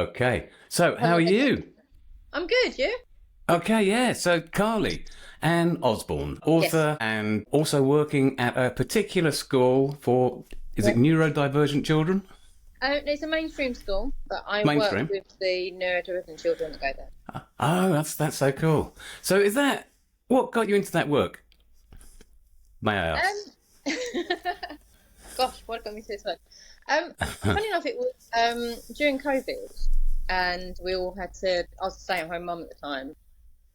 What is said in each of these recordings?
Okay. So, how Hello. are you? I'm good, you? Okay, yeah. So, Carly Ann Osborne, Yes. author and also working at a particular school for, is it Yeah. neurodivergent children? It's a mainstream school, but I work Mainstream. with the neurodivergent children that go there. Oh, that's so cool. So, is that what got you into that work? May I ask? Um, Gosh, what got me to this one? Um, Funny enough, it was during COVID, and we all had to. I was a stay-at-home mum at the time,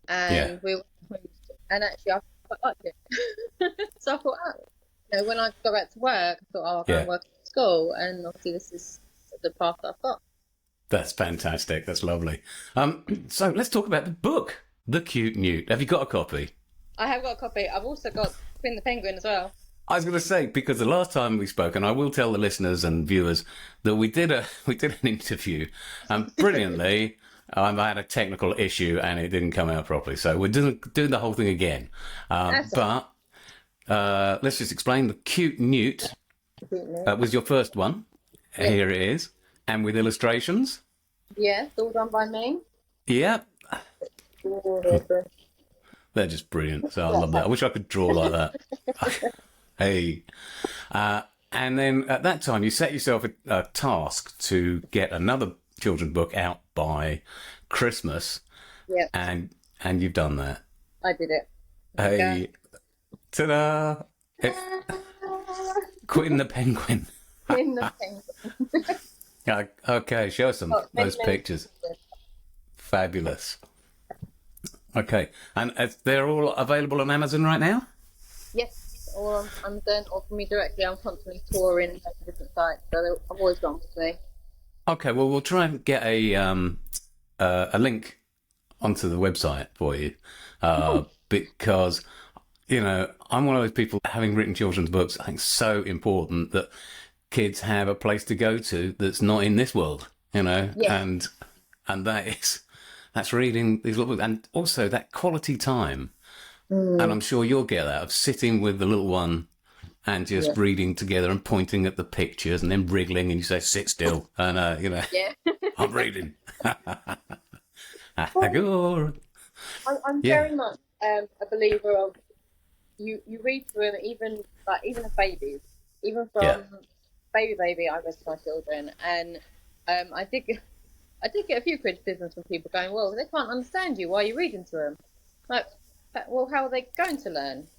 Yeah. and we all homeschooled. And actually, I quite liked it. So I thought, oh, when I got back to work, I thought, oh, I'll go and Yeah. work at school, and obviously, this is the path that I've got. That's fantastic. That's lovely. So let's talk about the book, The Cute Newt. Have you got a copy? I have got a copy. I've also got Quinn the Penguin as well. I was going to say, because the last time we spoke, and I will tell the listeners and viewers that we did an interview, and brilliantly, I had a technical issue and it didn't come out properly. So we're doing the whole thing again. That's But let's just explain. The Cute Newt all. was your first one. Yeah. Here it is, and with illustrations. Yeah, it's all done by me. Yeah, Oh, they're just brilliant. So I love that. I wish I could draw like that. Hey. And then at that time, you set yourself a task to get another children's book out by Christmas, yeah, and you've done that. I did it. Hey, ta-da! It's Quinn the Penguin. In the Penguin. Okay, show us some those pictures. Fabulous. Okay, and they're all available on Amazon right now? Yes, or on Amazon, or for me directly. I'm constantly touring different sites, so I've always gone with me. Okay, well, we'll try and get a link onto the website for you, because I'm one of those people having written children's books. I think it's so important that kids have a place to go to that's not in this world, Yeah. and that's reading these little books, and also that quality time. And I'm sure you'll get that of sitting with the little one and just Yeah. reading together and pointing at the pictures and then wriggling, and you say, "Sit still," and Yeah. I'm reading. Well, Good. I'm Yeah, very much a believer of you read through them, even as babies, even yeah, from baby. I read to my children, and I did get a few criticisms from people going, "Well, they can't understand you. Why are you reading to them?" Like, well, how are they going to learn to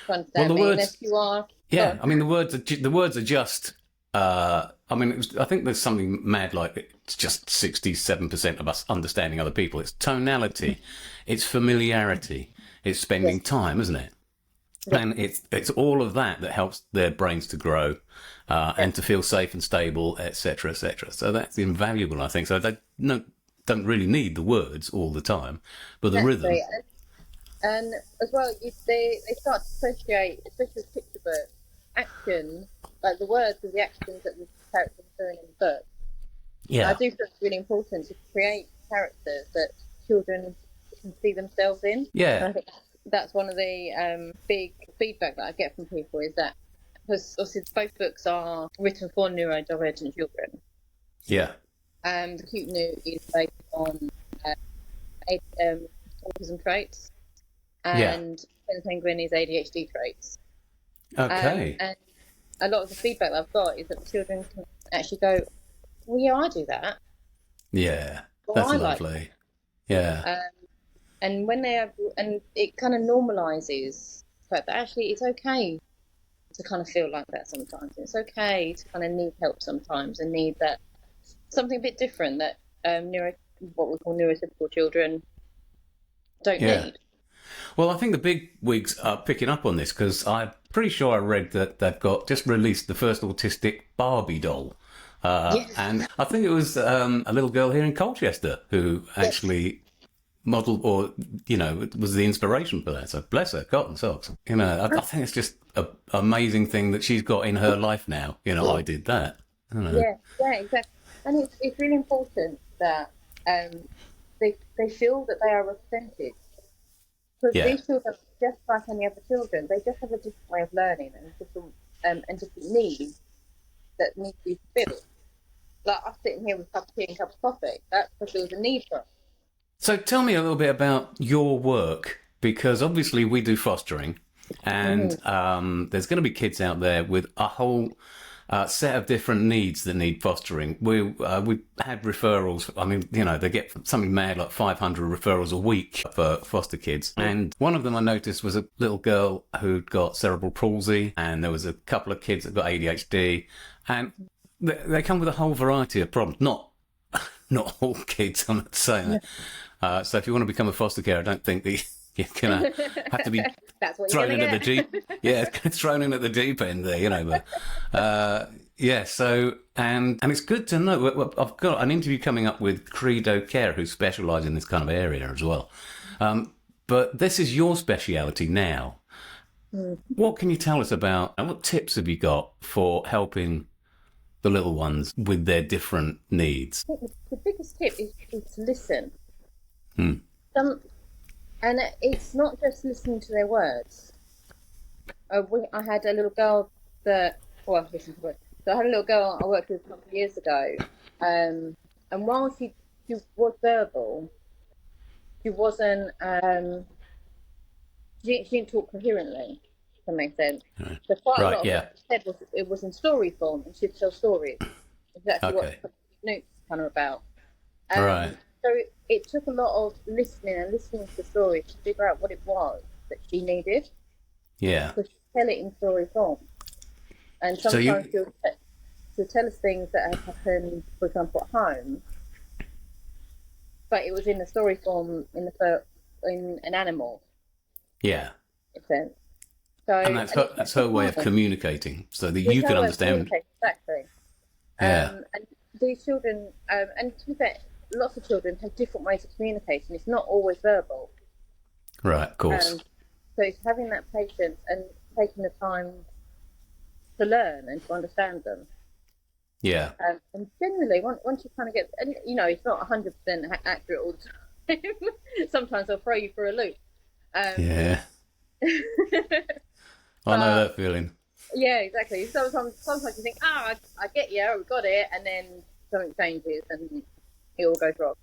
well, understand the me words. unless you are? Yeah, Gone. I mean the words are just. I think there's something mad like it's just 67% of us understanding other people. It's tonality, it's familiarity, it's spending Yes. time, isn't it? Yeah. And it's all of that that helps their brains to grow, Yeah. and to feel safe and stable, etc., etc. So that's invaluable, I think. So they don't really need the words all the time, but the Exactly. rhythm. And as well, they start to associate, especially with picture books, actions, like the words with the actions that the characters are doing in the book. And I Yeah, do think it's really important to create characters that children can see themselves in. And yeah, I think that's one of the big feedback that I get from people is that because obviously both books are written for neurodivergent children. yeah. The Cute Newt is based on uh, autism traits, Yeah. and Quinn the Penguin is ADHD traits. Okay. And a lot of the feedback that I've got is that the children can actually go, "Well, yeah, I do that. Yeah. Well, That's I like lovely. Yeah. that." And when they have, and it kind of normalizes the fact that actually it's okay to kind of feel like that sometimes. It's okay to kind of need help sometimes and need that something a bit different that what we call neurotypical children don't Yeah. need. Well, I think the big wigs are picking up on this because I'm pretty sure I read that they've got just released the first autistic Barbie doll. Yes, And I think it was a little girl here in Colchester who yes, actually modelled or, was the inspiration for that. So bless her, cotton socks. I think it's just an amazing thing that she's got in her life now. I did that. yeah, yeah, exactly. And it's really important that um, they feel that they are represented because Yeah. these children, just like any other children, they just have a different way of learning and different needs that need to be fulfilled. Like us sitting here with a cup of tea and a cup of coffee. That's because there was a need for it. So tell me a little bit about your work, because obviously we do fostering, and there's going to be kids out there with a whole set of different needs that need fostering. We had referrals. I mean, you know, they get something mad like 500 referrals a week for foster kids, and one of them I noticed was a little girl who'd got cerebral palsy, and there was a couple of kids that got ADHD, and they come with a whole variety of problems. Not all kids, I'm not saying that. So if you want to become a foster carer, I don't think that you're gonna have to be That's what you're thrown in gonna at the get. deep. Yeah, thrown in at the deep end there, you know. But yeah, so and it's good to know. I've got an interview coming up with Credo Care, who specialise in this kind of area as well. But this is your speciality now. What can you tell us about, and what tips have you got for helping the little ones with their different needs? I think the biggest tip is to listen. Hmm. And it's not just listening to their words. I had a little girl I listened to words. So I had a little girl I worked with a couple of years ago, and while she was verbal, she wasn't. She didn't talk coherently. If that makes sense. Right. So quite a Right, lot of yeah. what she said was in story form, and she'd tell stories. Exactly Okay. what Newt's kind of about. Right. So it took a lot of listening to the story to figure out what it was that she needed. Yeah. So she'd tell it in story form. And So sometimes she'll tell us things that have happened, for example, at home, but it was in the story form in an animal, Yeah. in a sense. So And that's her way of communicating, so that you it's can how we understand. communicate, exactly. Yeah. And these children, and to be fair, lots of children have different ways of communicating. It's not always verbal. Right. Of course. So it's having that patience and taking the time to learn and to understand them. Yeah. And generally, once you kind of get, and you know, it's not 100% accurate all the time. Sometimes they'll throw you for a loop. Yeah. I know that feeling. Yeah, exactly. Sometimes you think, I get you, we got it, and then something changes and it all goes wrong.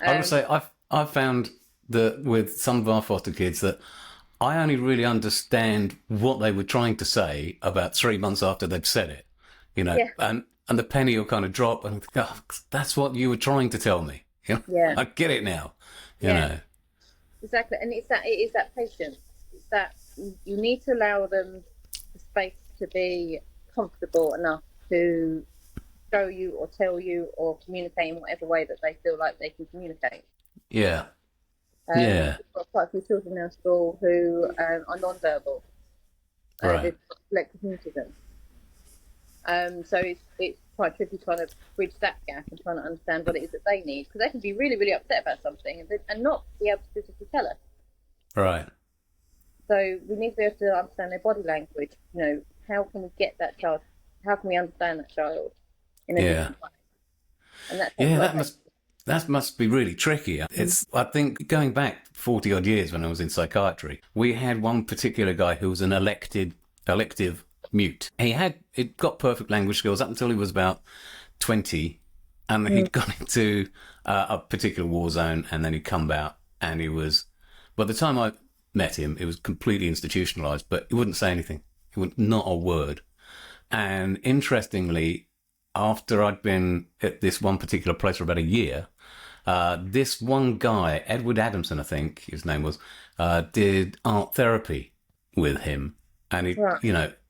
I would say I've found that with some of our foster kids that I only really understand what they were trying to say about 3 months after they'd said it, you know, Yeah. and the penny will kind of drop and think, oh, that's what you were trying to tell me. You know, Yeah. I get it now, you Yeah. know. Exactly, and it is that patience. It's that you need to allow them the space to be comfortable enough to show you or tell you or communicate in whatever way that they feel like they can communicate. Yeah. Yeah. We've got quite a few children in our school who are non-verbal. Right. They've got selective mutism. So it's quite tricky trying to bridge that gap and trying to understand what it is that they need, because they can be really, really upset about something and not be able to physically tell us. Right. So we need to be able to understand their body language. You know, how can we get that child? How can we understand that child in a different way? And That must be really tricky. It's, I think, going back 40 odd years when I was in psychiatry, we had one particular guy who was an elective mute. He'd got perfect language skills up until he was about 20, and he'd gone into a particular war zone, and then he'd come out, and he was, by the time I met him, it was completely institutionalized, but he wouldn't say anything. He would not a word. And interestingly, after I'd been at this one particular place for about a year, this one guy, Edward Adamson, I think his name was, did art therapy with him. And he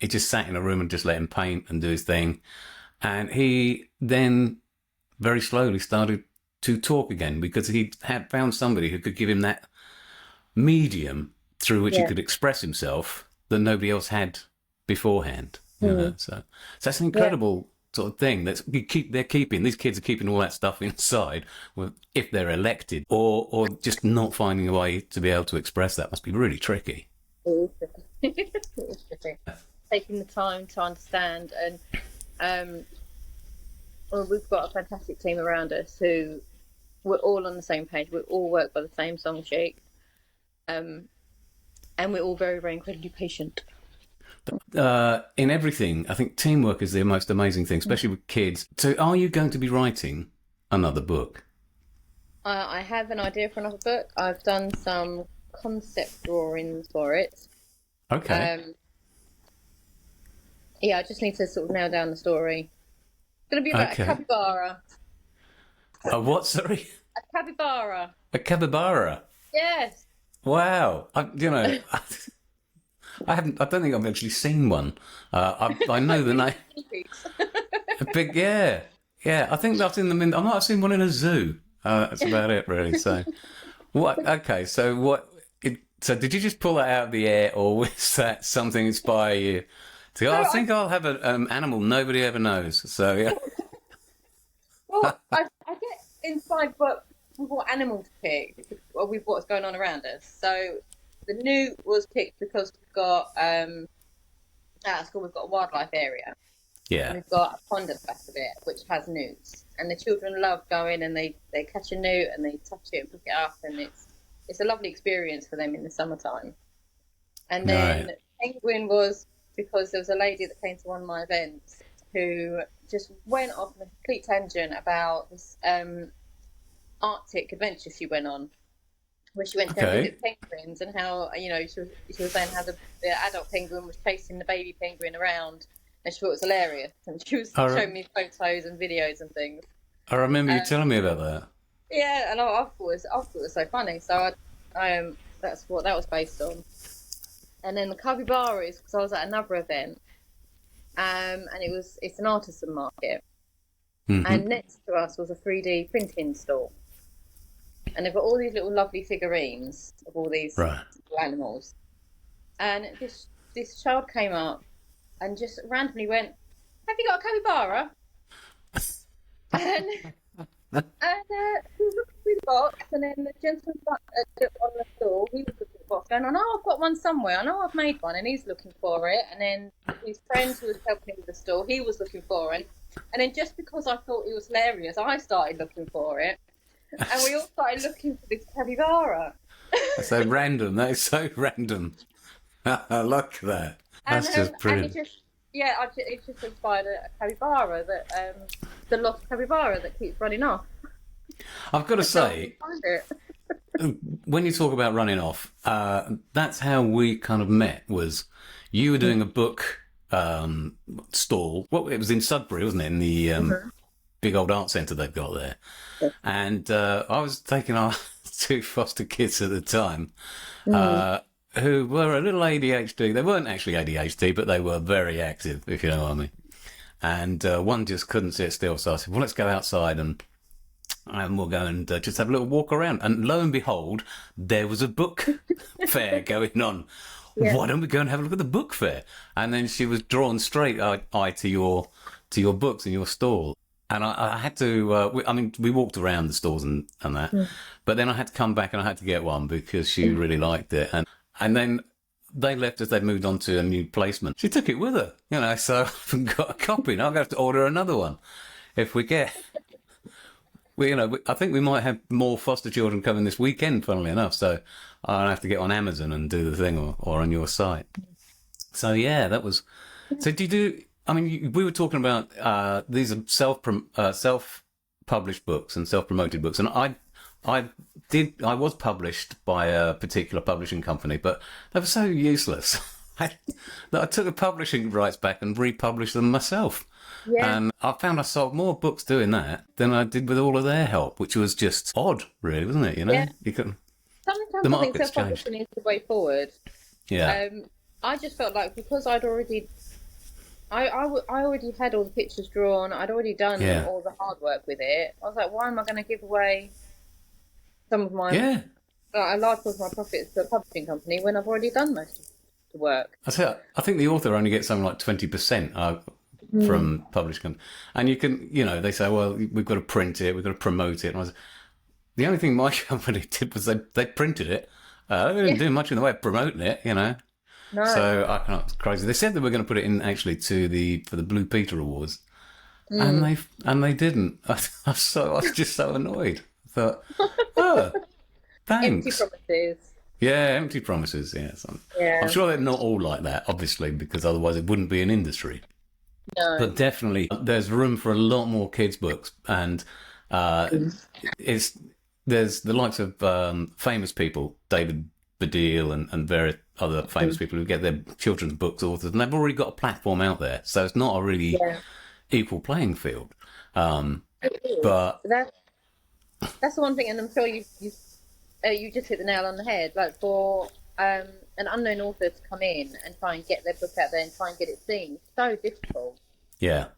just sat in a room and just let him paint and do his thing. And he then very slowly started to talk again, because he had found somebody who could give him that medium through which he could express himself that nobody else had beforehand. You know? So that's an incredible sort of thing. These kids are keeping all that stuff inside, if they're elected, or just not finding a way to be able to express that must be really tricky. It is tricky. Taking the time to understand, and we've got a fantastic team around us who we're all on the same page. We all work by the same song sheet, and we're all very, very incredibly patient. In everything, I think teamwork is the most amazing thing, especially with kids. So, are you going to be writing another book? I have an idea for another book. I've done some concept drawings for it. Okay. Um, yeah, I just need to sort of nail down the story. It's going to be about a Okay. capybara. A what? Sorry, A capybara. a capybara. Yes. Wow. I haven't. I don't think I've actually seen one. I know the name. A big, yeah, yeah. I think I've seen them in. I might have seen one in a zoo. That's about it, really. So, what? Okay. So, what? So, did you just pull that out of the air, or was that something inspire you? To go, No, I think I'll have an animal nobody ever knows. So, yeah. I get inspired with what animal to pick with what's going on around us. So the newt was picked because we've got at school we've got a wildlife area and Yeah. we've got a pond at the back of it which has newts, and the children love going and they catch a newt and they touch it and pick it up, and it's a lovely experience for them in the summertime. And Right. then penguin was because there was a lady that came to one of my events who just went off on a complete tangent about this Arctic adventure she went on, where she went to go Okay. visit penguins, and how she was saying how the adult penguin was chasing the baby penguin around, and she thought it was hilarious, and she was I, re- showing me photos and videos and things. I remember you Um, telling me about that. yeah, and I thought it was so funny. So that's what that was based on. And then the capybara is because I was at another event, and it's an artisan market, Hmm. and next to us was a 3D printing store, and they've got all these little lovely figurines of all these Right. little animals. And this child came up and just randomly went, "Have you got a capybara?" And he was looking through the box, and then the gentleman on the store, he was looking at the box, going, "I know I've got one somewhere. I know I've made one," and he's looking for it. And then his friend who was helping him with the store, he was looking for it. And then just because I thought it was hilarious, I started looking for it, and we all started looking for this capybara. That's so random. That is so random. I like that. That's just And it brilliant. just it just inspired a capybara that the lost capybara that keeps running off. I've got to So we say, find it. when you talk about running off, that's how we kind of met. Was you were doing a book stall? Well, it was in Sudbury, wasn't it? In the big old art centre they've got there. And I was taking our two foster kids at the time, who were a little ADHD. They weren't actually ADHD, but they were very active, if you know what I mean. And one just couldn't sit still, so I said, "Well, let's go outside and we'll go and just have a little walk around." And lo and behold, there was a book fair going on. Yeah. Why don't we go and have a look at the book fair? And then she was drawn straight eye to your books and your stall. And I had to. We walked around the stalls and that, but then I had to come back and I had to get one because she really liked it. And then they left as they moved on to a new placement. She took it with her, So I haven't got a copy. Now I'm going to have to order another one if we get. I think we might have more foster children coming this weekend, funnily enough. So I'll have to get on Amazon and do the thing, or on your site. So yeah, that was. So do you do? I mean, we were talking about these are self-published books and self-promoted books, and I was published by a particular publishing company, but they were so useless that I took the publishing rights back and republished them myself. Yeah. And I found I sold more books doing that than I did with all of their help, which was just odd, really, wasn't it? Yeah. You couldn't. Sometimes The I think market's self-publishing is the way forward. Yeah, I just felt like because I'd already, I already had all the pictures drawn. I'd already done yeah, all the hard work with it. I was like, why am I going to give away some of my, yeah. a large portion of my profits to a publishing company when I've already done most of the work? I think the author only gets something like 20% from publishing, and you can, they say, well, we've got to print it, we've got to promote it. And the only thing my company did was they printed it. They didn't do much in the way of promoting it. No. So I can't. It's crazy. They said they were going to put it in actually for the Blue Peter Awards, and they didn't. I was just so annoyed. I thought, oh, Empty thanks. promises. Yeah, empty promises. Yes, I'm Yeah. sure they're not all like that, obviously, because otherwise it wouldn't be an industry. No. But definitely, there's room for a lot more kids' books, and uh, it's there's the likes of famous people, David Baddiel and various other famous people who get their children's books authored, and they've already got a platform out there, so it's not a really Yeah. equal playing field. It is. But That's the one thing, and I'm sure you just hit the nail on the head. Like for an unknown author to come in and try and get their book out there and try and get it seen, it's so difficult. yeah,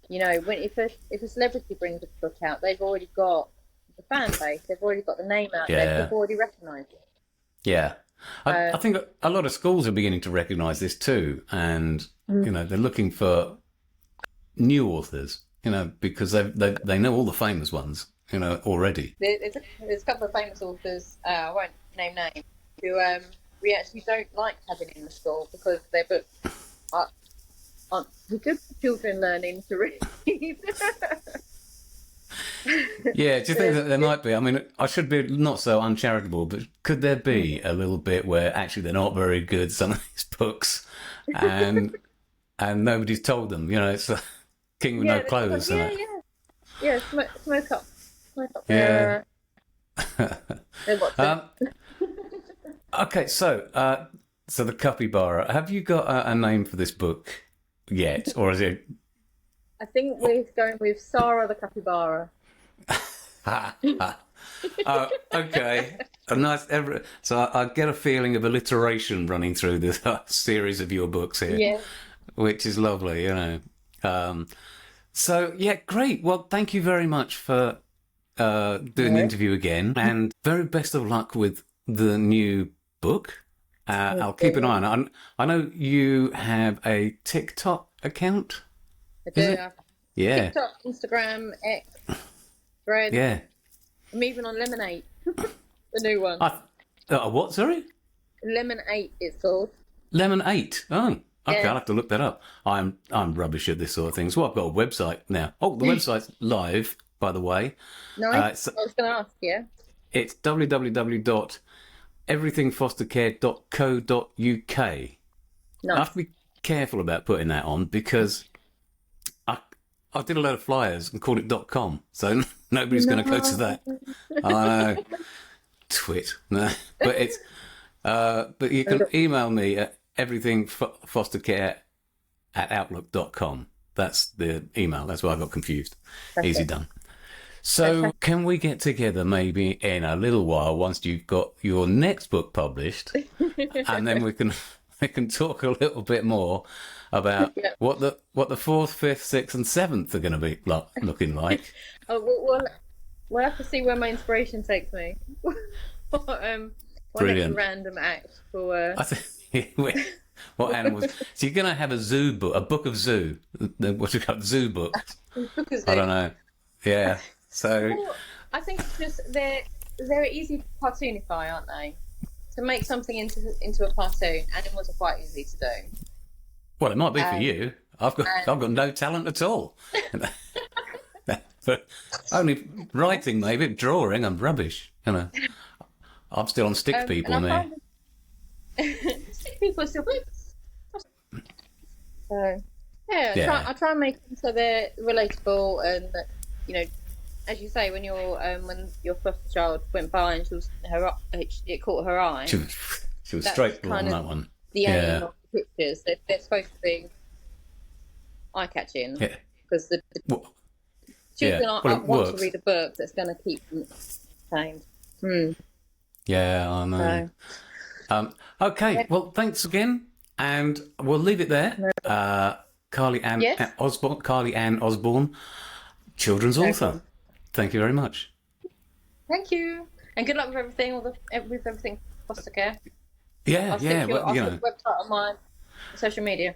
You know, when if a celebrity brings a book out, they've already got the fan base, they've already got the name out there, yeah, they've already recognised it. yeah. I think a lot of schools are beginning to recognise this too, and they're looking for new authors, because they know all the famous ones, already. There's a couple of famous authors, I won't name names, who we actually don't like having in the school because their books aren't good for children learning to read. Yeah, do you think that there might be? I mean, I should be not so uncharitable, but could there be a little bit where actually they're not very good, some of these books, and nobody's told them? It's a king with no clothes, isn't it? Yeah. Smoke up. Yeah. They watch it. Okay, so the capybara. Have you got a name for this book yet, or is it? I think we're going with Sarah the capybara. Oh, okay. A nice. So I get a feeling of alliteration running through this series of your books here, Yeah. which is lovely. So yeah, great. Well, thank you very much for doing the interview again, and very best of luck with the new book. I'll keep an eye on it. I know you have a TikTok account. I do. Yeah. TikTok, Instagram, X, Thread. Yeah. I'm even on Lemonade, the new one. What? Sorry. Lemonade, it's called. Lemon 8. Oh, okay. Yeah. I'll have to look that up. I'm rubbish at this sort of thing. So I've got a website now. Oh, the website's live, by the way. Nice. I was going to ask you. It's www.everythingfostercare.co.uk. I Nice. have to be careful about putting that on because I did a load of flyers and called it .com, so nobody's going to go to that. I know. Twit. No. But it's but you can email me at everythingfostercare@outlook.com. That's the email. That's why I got confused. That's Easy it. done. So can we get together maybe in a little while once you've got your next book published, and then we can talk a little bit more about what the 4th, 5th, 6th, and 7th are going to be looking like. Oh, we'll have to see where my inspiration takes me. What Brilliant. random act for. I think what animals? So you're going to have a zoo book, a book of zoo. What you got? Zoo books. I don't know. Yeah. So Well, I think it's just they're easy to cartoonify, aren't they? To make something into a cartoon, animals are quite easy to do. well, it might be for you. I've got no talent at all. But only writing, maybe drawing. I'm rubbish. I'm still on stick people and there. Stick people are still books. So yeah, I try and make them so they're relatable and that, as you say, when your foster child went by and it caught her eye. She was That's straight on kind of that one. The aim of the pictures, they're supposed to be eye-catching because the children want to read a book that's going to keep them entertained. Yeah, I know. Okay, well, thanks again, and we'll leave it there. Carly Ann Osborne, children's author. Thank you very much. Thank you, and good luck with everything. With everything foster care. Yeah, I'll stick your website on my social media.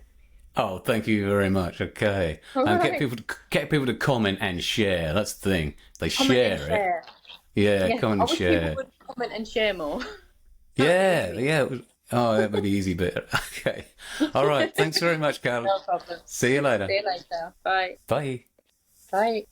Oh, thank you very much. Okay, and get people to comment and share. That's the thing. They share it. Yeah, comment and share. People would comment and share more. Yeah. Oh, that would be the easy bit. Okay. All right. Thanks very much, Carly. No problem. See you later. See you later. Bye. Bye. Bye.